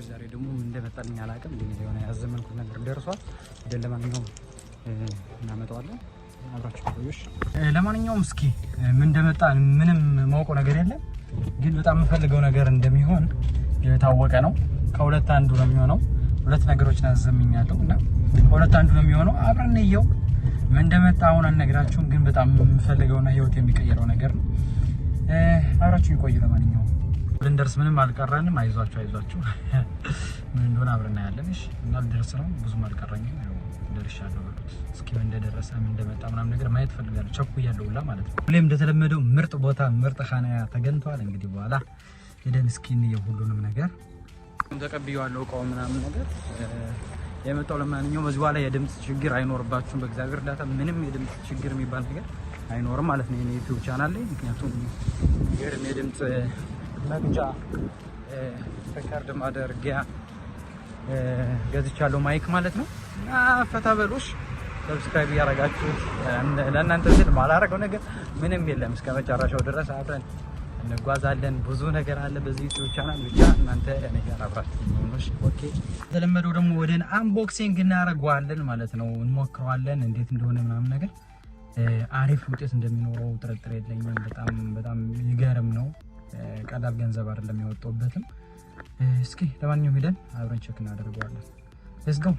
ዛሬ ደግሞ ምን እንደመጣልኝ አላውቅም። የሆነ ያዘመንኩት ነገር ደርሷል። ለማንኛውም እናመጣዋለን። አብራችሁ ቆዩሽ። ለማንኛውም እስኪ ምን እንደመጣ ምንም ማውቀው ነገር የለም፣ ግን በጣም የምፈልገው ነገር እንደሚሆን የታወቀ ነው። ከሁለት አንዱ ነው የሚሆነው። ሁለት ነገሮችን አዘምኛለሁ እና ከሁለት አንዱ ነው የሚሆነው። አብረን እንየው። ምን እንደመጣ አሁን አልነግራችሁም፣ ግን በጣም የምፈልገውና ህይወት የሚቀየረው ነገር ነው። አብራችሁ ይቆዩ። ለማንኛውም ልንደርስ ምንም አልቀረንም። አይዟችሁ ምን እንደሆነ አብረን እናያለን። እሺ እና ልደርስ ነው፣ ብዙም አልቀረኝም። ያው ደርሻለሁ። እስኪ ምን እንደደረሰ ምን እንደመጣ ምናምን ነገር ማየት ፈልጋለሁ። ቸኩያለሁ ሁላ ማለት ነው። ሁሌም እንደተለመደው ምርጥ ቦታ ምርጥ ኻናያ ተገኝቷል። እንግዲህ በኋላ ሄደን እስኪ እንየው ሁሉንም ነገር። ተቀብያለሁ እቃው ምናምን ነገር የመጣው። ለማንኛውም በዚህ በኋላ የድምጽ ችግር አይኖርባችሁም። በእግዚአብሔር እርዳታ ምንም የድምጽ ችግር የሚባል ነገር አይኖርም ማለት ነው የኔ ዩቲዩብ ቻናል ላይ። ምክንያቱም የድምጽ መግጃ ሪከርድ ማድረጊያ ገዝቻለሁ፣ ማይክ ማለት ነው። እና ፈታ በሉሽ። ሰብስክራይብ ያደረጋችሁ ለእናንተ ስል ማላረገው ነገር ምንም የለም። እስከ መጨረሻው ድረስ አብረን እንጓዛለን። ብዙ ነገር አለ በዚህ ዩቲዩብ ቻናል። ብቻ እናንተ እኔ ጋር አብራችሁ ሆኖሽ ኦኬ። ተለመደው ደግሞ ወደን አንቦክሲንግ እናደርገዋለን ማለት ነው። እንሞክረዋለን እንዴት እንደሆነ ምናምን ነገር። አሪፍ ውጤት እንደሚኖረው ጥርጥር የለኝም። በጣም ይገርም ነው። ቀላል ገንዘብ አይደለም ያወጣውበትም። እስኪ ለማንኛውም ሄደን አብረን ቼክ እናደርገዋለን። ሌትስ ጎ።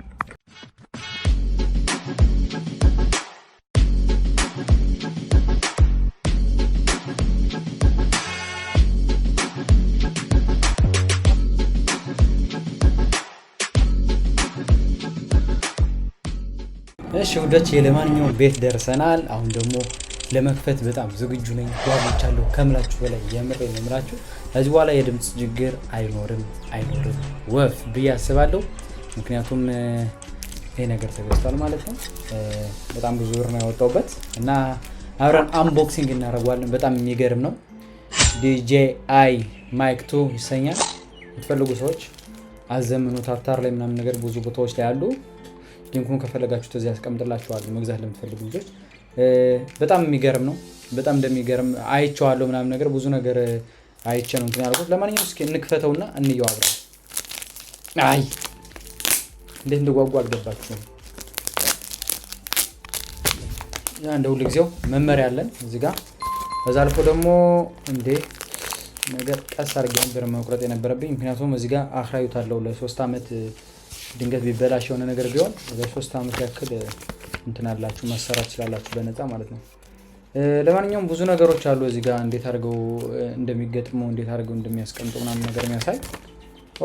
እሺ ወዳች ለማንኛውም ቤት ደርሰናል። አሁን ደግሞ ለመክፈት በጣም ዝግጁ ነኝ። ጓጉቻለሁ ከምላችሁ በላይ የምሬ ነው የምላችሁ። ከዚህ በኋላ የድምጽ ችግር አይኖርም ወፍ ብዬ አስባለሁ። ምክንያቱም ይሄ ነገር ተገዝቷል ማለት ነው። በጣም ብዙ ብር ነው ያወጣውበት እና አብረን አንቦክሲንግ እናደርገዋለን። በጣም የሚገርም ነው። DJI Mic 2 ይሰኛል። የምትፈልጉ ሰዎች አዘምኑት። አፍታር ላይ ምናምን ነገር ብዙ ቦታዎች ላይ አሉ። ሊንኩን ከፈለጋችሁ ተዚህ ያስቀምጥላችኋለሁ መግዛት ለምትፈልጉ ልጆች። በጣም የሚገርም ነው። በጣም እንደሚገርም አይቼዋለሁ ምናምን ነገር ብዙ ነገር አይቼ ነው እንትን ያልኩት። ለማንኛውም እስኪ እንክፈተውና እንየው አብረን። አይ እንዴት እንደጓጓ አልገባችሁም። ያ እንደ ሁሉ ጊዜው መመሪያ አለን እዚህ ጋር። በዛ አልፎ ደግሞ እንዴ ነገር ቀስ አድርጌ ነበር መቁረጥ የነበረብኝ። ምክንያቱም እዚህ ጋር አኽራዩት አለው ለ3 አመት ድንገት ቢበላሽ የሆነ ነገር ቢሆን ለ3 አመት ያክል እንትን አላችሁ ማሰራት ይችላልላችሁ በነፃ ማለት ነው። ለማንኛውም ብዙ ነገሮች አሉ እዚህ ጋር እንዴት አድርገው እንደሚገጥሙ እንዴት አድርገው እንደሚያስቀምጡ ምናምን ነገር የሚያሳይ።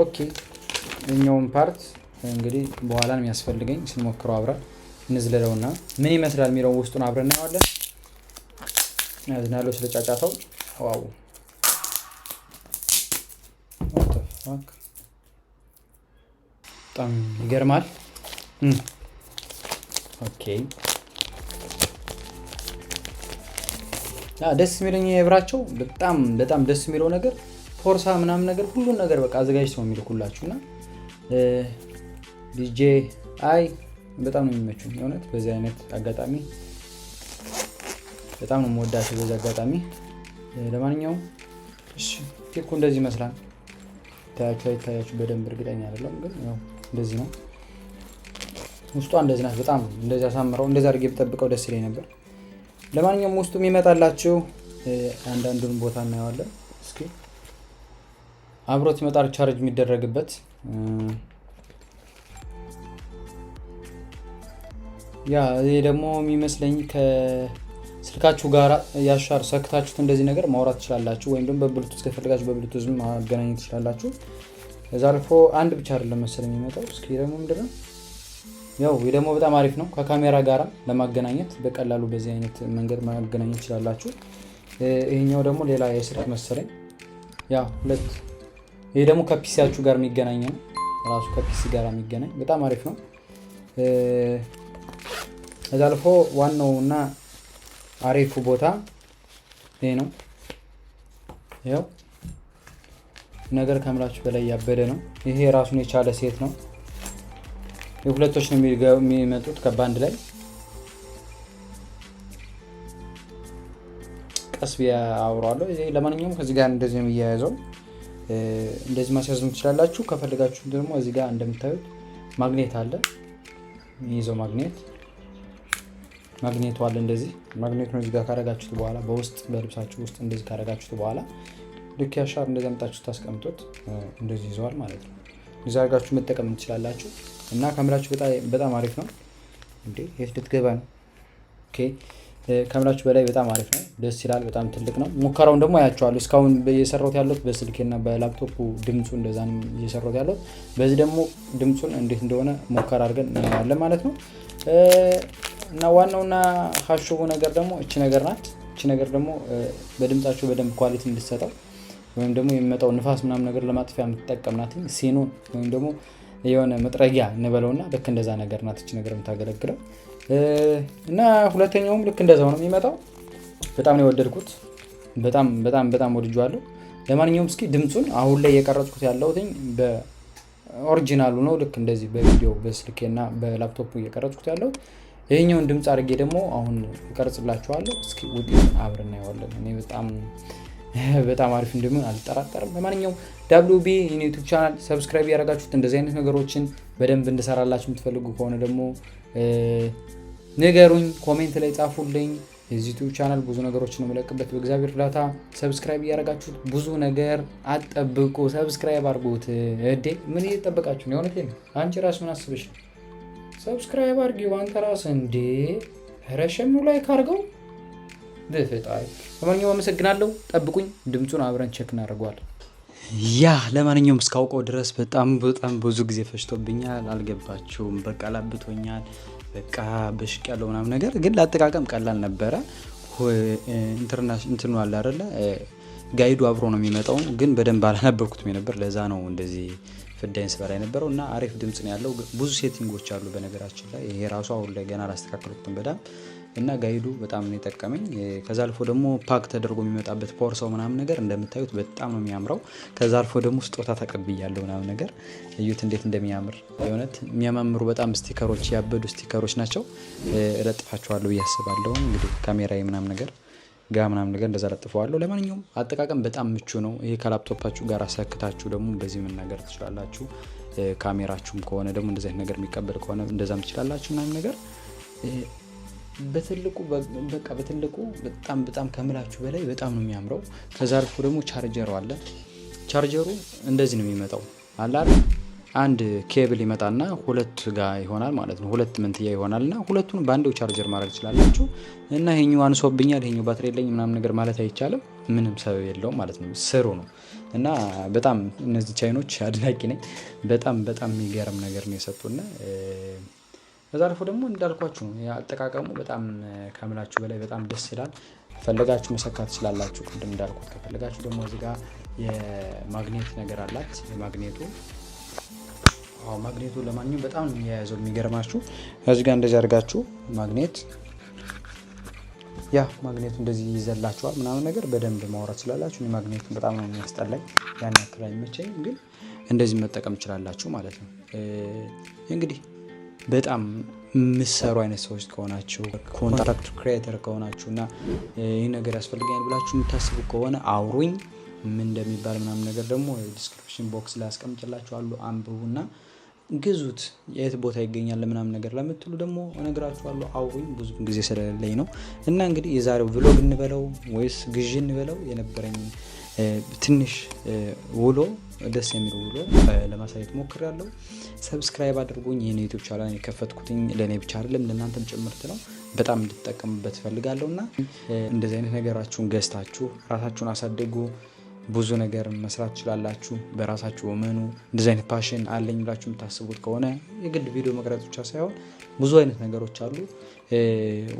ኦኬ እኛውን ፓርት እንግዲህ በኋላ ነው የሚያስፈልገኝ። ስንሞክረው አብረን እንዝለለውና ምን ይመስላል የሚለው ውስጡን አብረን እናየዋለን። ያዝናለው ስለጫጫታው ዋው በጣም ይገርማል። ኦኬ ደስ የሚለኝ የብራቸው በጣም ደስ የሚለው ነገር ፎርሳ ምናምን ነገር ሁሉን ነገር በቃ አዘጋጅተው የሚልኩላችሁና DJI በጣም ነው የሚመቹኝ የእውነት። በዚህ አይነት አጋጣሚ በጣም ነው የምወዳቸው በዚህ አጋጣሚ። ለማንኛውም እሺ ቴኩ እንደዚህ ይመስላል። ታያችሁ በደንብ እርግጠኛ አይደለም ግን ያው እንደዚህ ነው። ውስጧ እንደዚህ ናት። በጣም እንደዚህ አሳምረው እንደዛ አድርጌ ብጠብቀው ደስ ይለኝ ነበር። ለማንኛውም ውስጡ የሚመጣላችሁ አንዳንዱን ቦታ እናየዋለን። እስኪ አብሮት ይመጣል ቻርጅ የሚደረግበት። ያ ይሄ ደግሞ የሚመስለኝ ከስልካችሁ ጋር ያሻር ሰክታችሁት እንደዚህ ነገር ማውራት ትችላላችሁ፣ ወይም ደግሞ በብሉቱዝ ከፈለጋችሁ በብሉቱዝ ማገናኘት ትችላላችሁ። ከዛ አልፎ አንድ ብቻ አይደለም መሰለኝ የሚመጣው። እስኪ ደግሞ ምንድነው ያው ይሄ ደግሞ በጣም አሪፍ ነው። ከካሜራ ጋር ለማገናኘት በቀላሉ በዚህ አይነት መንገድ ማገናኘት ይችላልላችሁ። ይሄኛው ደግሞ ሌላ የስልክ መሰለኝ። ያው ሁለት ይሄ ደግሞ ከፒሲያችሁ ጋር የሚገናኝ ነው። ራሱ ከፒሲ ጋር የሚገናኝ በጣም አሪፍ ነው። ከዛ አልፎ ዋናውና አሪፉ ቦታ ይሄ ነው። ያው ነገር ከምላችሁ በላይ ያበደ ነው። ይሄ ራሱን የቻለ ሴት ነው። የሁለቶች ነው የሚመጡት ከባንድ ላይ ቀስ ቢያ አውራለሁ። ለማንኛውም ከዚህ ጋር እንደዚህ ነው የሚያያዘው። እንደዚህ ማስያዝም ትችላላችሁ። ከፈልጋችሁ ደግሞ እዚህ ጋር እንደምታዩት ማግኔት አለ። ይዘው ማግኔቱ አለ። እንደዚህ ማግኔቱን እዚህ ጋር ካረጋችሁት በኋላ በውስጥ በልብሳችሁ ውስጥ እንደዚህ ካረጋችሁት በኋላ ልክ ያሻር እንደዚህ አምጣችሁ ታስቀምጡት እንደዚህ ይዘዋል ማለት ነው። እዚህ አድርጋችሁ መጠቀም ትችላላችሁ እና ካሜራችሁ በጣም አሪፍ ነው። እንዴ የት ልትገባ ነው? ኦኬ ካሜራችሁ በላይ በጣም አሪፍ ነው፣ ደስ ይላል፣ በጣም ትልቅ ነው። ሙከራውን ደግሞ አያችኋለሁ። እስካሁን እየሰራሁት ያለሁት በስልኬና በላፕቶፑ ድምፁ እንደዛ ነው እየሰራሁት ያለሁት። በዚህ ደግሞ ድምፁን እንዴት እንደሆነ ሙከራ አድርገን እናያለን ማለት ነው። እና ዋናውና ሀሹቡ ነገር ደግሞ እቺ ነገር ናት። እቺ ነገር ደግሞ በድምጻችሁ በደንብ ኳሊቲ እንድትሰጠው ወይም ደግሞ የሚመጣው ንፋስ ምናምን ነገር ለማጥፊያ የምትጠቀምናት ሲኖን ወይም ደግሞ የሆነ መጥረጊያ እንበለውና ልክ እንደዛ ነገር ናት እቺ ነገር የምታገለግለው። እና ሁለተኛውም ልክ እንደዛው ነው የሚመጣው። በጣም ነው የወደድኩት። በጣም ወድጄዋለሁ። ለማንኛውም እስኪ ድምጹን አሁን ላይ የቀረጽኩት ያለሁት በኦሪጂናሉ ነው። ልክ እንደዚህ በቪዲዮ በስልኬና በላፕቶፑ እየቀረጽኩት ያለሁት። ይሄኛውን ድምጽ አድርጌ ደግሞ አሁን እቀርጽላችኋለሁ። እስኪ ውጤቱን አብረን እናየዋለን። እኔ በጣም አሪፍ እንደሚሆን አልጠራጠርም። ለማንኛውም WB ዩቲዩብ ቻናል ሰብስክራይብ ያደረጋችሁት እንደዚህ አይነት ነገሮችን በደንብ እንድሰራላችሁ የምትፈልጉ ከሆነ ደግሞ ንገሩኝ፣ ኮሜንት ላይ ጻፉልኝ። የዚህ ዩቲዩብ ቻናል ብዙ ነገሮችን ነው የምለቅበት በእግዚአብሔር እርዳታ። ሰብስክራይብ ያደረጋችሁት ብዙ ነገር አትጠብቁ፣ ሰብስክራይብ አድርጉት። እዴ ምን እየተጠበቃችሁ ነው? የሆነቴን አንቺ ራስ ምን አስበሽ ነው? ሰብስክራይብ አድርጊው አንተ ራስህ እንዴ! ረሸም ላይ ካርገው በፈጣሪ። ለማንኛውም አመሰግናለሁ። ጠብቁኝ፣ ድምጹን አብረን ቼክ እናደርገዋለን። ያ ለማንኛውም እስካውቀው ድረስ በጣም ብዙ ጊዜ ፈጅቶብኛል። አልገባችሁም? በቃ ላብቶኛል። በቃ በሽቅ ያለው ምናምን ነገር ግን ለአጠቃቀም ቀላል ነበረ። እንትኑ አለ አይደለ? ጋይዱ አብሮ ነው የሚመጣው፣ ግን በደንብ አላነበብኩትም ነበር። ለዛ ነው እንደዚህ ፍዳይን ስበላ የነበረው እና አሪፍ ድምጽ ነው ያለው። ብዙ ሴቲንጎች አሉ በነገራችን ላይ። ይሄ ራሱ አሁን ላይ ገና አላስተካከልኩትም በደንብ እና ጋይዱ በጣም ነው የጠቀመኝ። ከዛ አልፎ ደግሞ ፓክ ተደርጎ የሚመጣበት ፖርሳው ምናምን ነገር እንደምታዩት በጣም ነው የሚያምረው። ከዛ አልፎ ደግሞ ስጦታ ተቀብያለሁ ምናምን ነገር። እዩት እንዴት እንደሚያምር። የእውነት የሚያማምሩ በጣም ስቲከሮች፣ ያበዱ ስቲከሮች ናቸው። እለጥፋቸዋለሁ ብዬ አስባለሁ። እንግዲህ ካሜራዬ ምናምን ነገር ምናምን ነገር እንደዛ ለጥፈዋለሁ። ለማንኛውም አጠቃቀም በጣም ምቹ ነው። ይሄ ከላፕቶፓችሁ ጋር አሰክታችሁ ደግሞ በዚህ ምን ነገር ትችላላችሁ። ካሜራችሁም ከሆነ ደግሞ እንደዚህ አይነት ነገር የሚቀበል ከሆነ እንደዛም ትችላላችሁ ምናምን ነገር። በትልቁ በጣም ከምላችሁ በላይ በጣም ነው የሚያምረው። ከዛ አልፎ ደግሞ ቻርጀሩ አለ። ቻርጀሩ እንደዚህ ነው የሚመጣው አለ አይደል? አንድ ኬብል ይመጣና ሁለት ጋር ይሆናል ማለት ነው። ሁለት መንትያ ይሆናልና ሁለቱን በአንዴው ቻርጀር ማድረግ ትችላላችሁ። እና ይሄኛው አንሶብኛል፣ ይሄኛው ባትሪ የለኝ ምናምን ነገር ማለት አይቻልም። ምንም ሰበብ የለውም ማለት ነው። ስሩ ነው። እና በጣም እነዚህ ቻይኖች አድናቂ ነኝ። በጣም የሚገርም ነገር ነው የሰጡና ከዛ አልፎ ደግሞ እንዳልኳችሁ አጠቃቀሙ በጣም ከምላችሁ በላይ በጣም ደስ ይላል። ፈለጋችሁ መሰካት ትችላላችሁ። ቅድም እንዳልኩት ከፈለጋችሁ ደግሞ እዚህ ጋር የማግኔት ነገር አላት። ማግኔቱ ለማንኛውም በጣም ነው የሚያያዘው። የሚገርማችሁ እዚህ ጋር እንደዚህ አድርጋችሁ ማግኔቱ እንደዚህ ይዘላችኋል ምናምን ነገር በደንብ ማውራት ትችላላችሁ። እኔ ማግኔቱን በጣም ነው የሚያስጠላኝ፣ ያን ያክል አይመቸኝም፣ ግን እንደዚህ መጠቀም ትችላላችሁ ማለት ነው። እንግዲህ በጣም የምትሰሩ አይነት ሰዎች ከሆናችሁ ኮንትራክት ክሬተር ከሆናችሁ እና ይህ ነገር ያስፈልገኛል ብላችሁ የምታስቡ ከሆነ አውሩኝ። ምን እንደሚባል ምናምን ነገር ደግሞ ዲስክሪፕሽን ቦክስ ላይ አስቀምጥላችኋለሁ። አንብቡና ግዙት። የት ቦታ ይገኛል ምናምን ነገር ለምትሉ ደግሞ እነግራችኋለሁ። አውሩኝ። ብዙ ጊዜ ስለሌለኝ ነው። እና እንግዲህ የዛሬው ቭሎግ እንበለው ወይስ ግዢ እንበለው የነበረኝ ትንሽ ውሎ ደስ የሚል ውሎ ለማሳየት ሞክሬያለሁ። ሰብስክራይብ አድርጉኝ። ይሄን ዩቲዩብ ቻናል የከፈትኩትኝ ለኔ ብቻ አይደለም ለእናንተም ጭምርት ነው። በጣም እንድትጠቀሙበት ፈልጋለሁና እንደዚህ አይነት ነገራችሁን ገዝታችሁ ራሳችሁን አሳድጉ። ብዙ ነገር መስራት ትችላላችሁ። በራሳችሁ እመኑ። እንደዚህ አይነት ፓሽን አለኝ ብላችሁ የምታስቡት ከሆነ የግድ ቪዲዮ መቅረጽ ብቻ ሳይሆን ብዙ አይነት ነገሮች አሉ።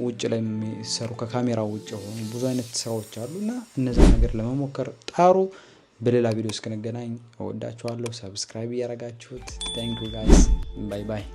ውጭ ላይ የሚሰሩ ከካሜራ ውጭ ሆኑ ብዙ አይነት ስራዎች አሉና እነዛ ነገር ለመሞከር ጣሩ። በሌላ ቪዲዮ እስክንገናኝ እወዳችኋለሁ። ሰብስክራይብ ያደረጋችሁት ታንክ ዩ ጋይስ። ባይ ባይ።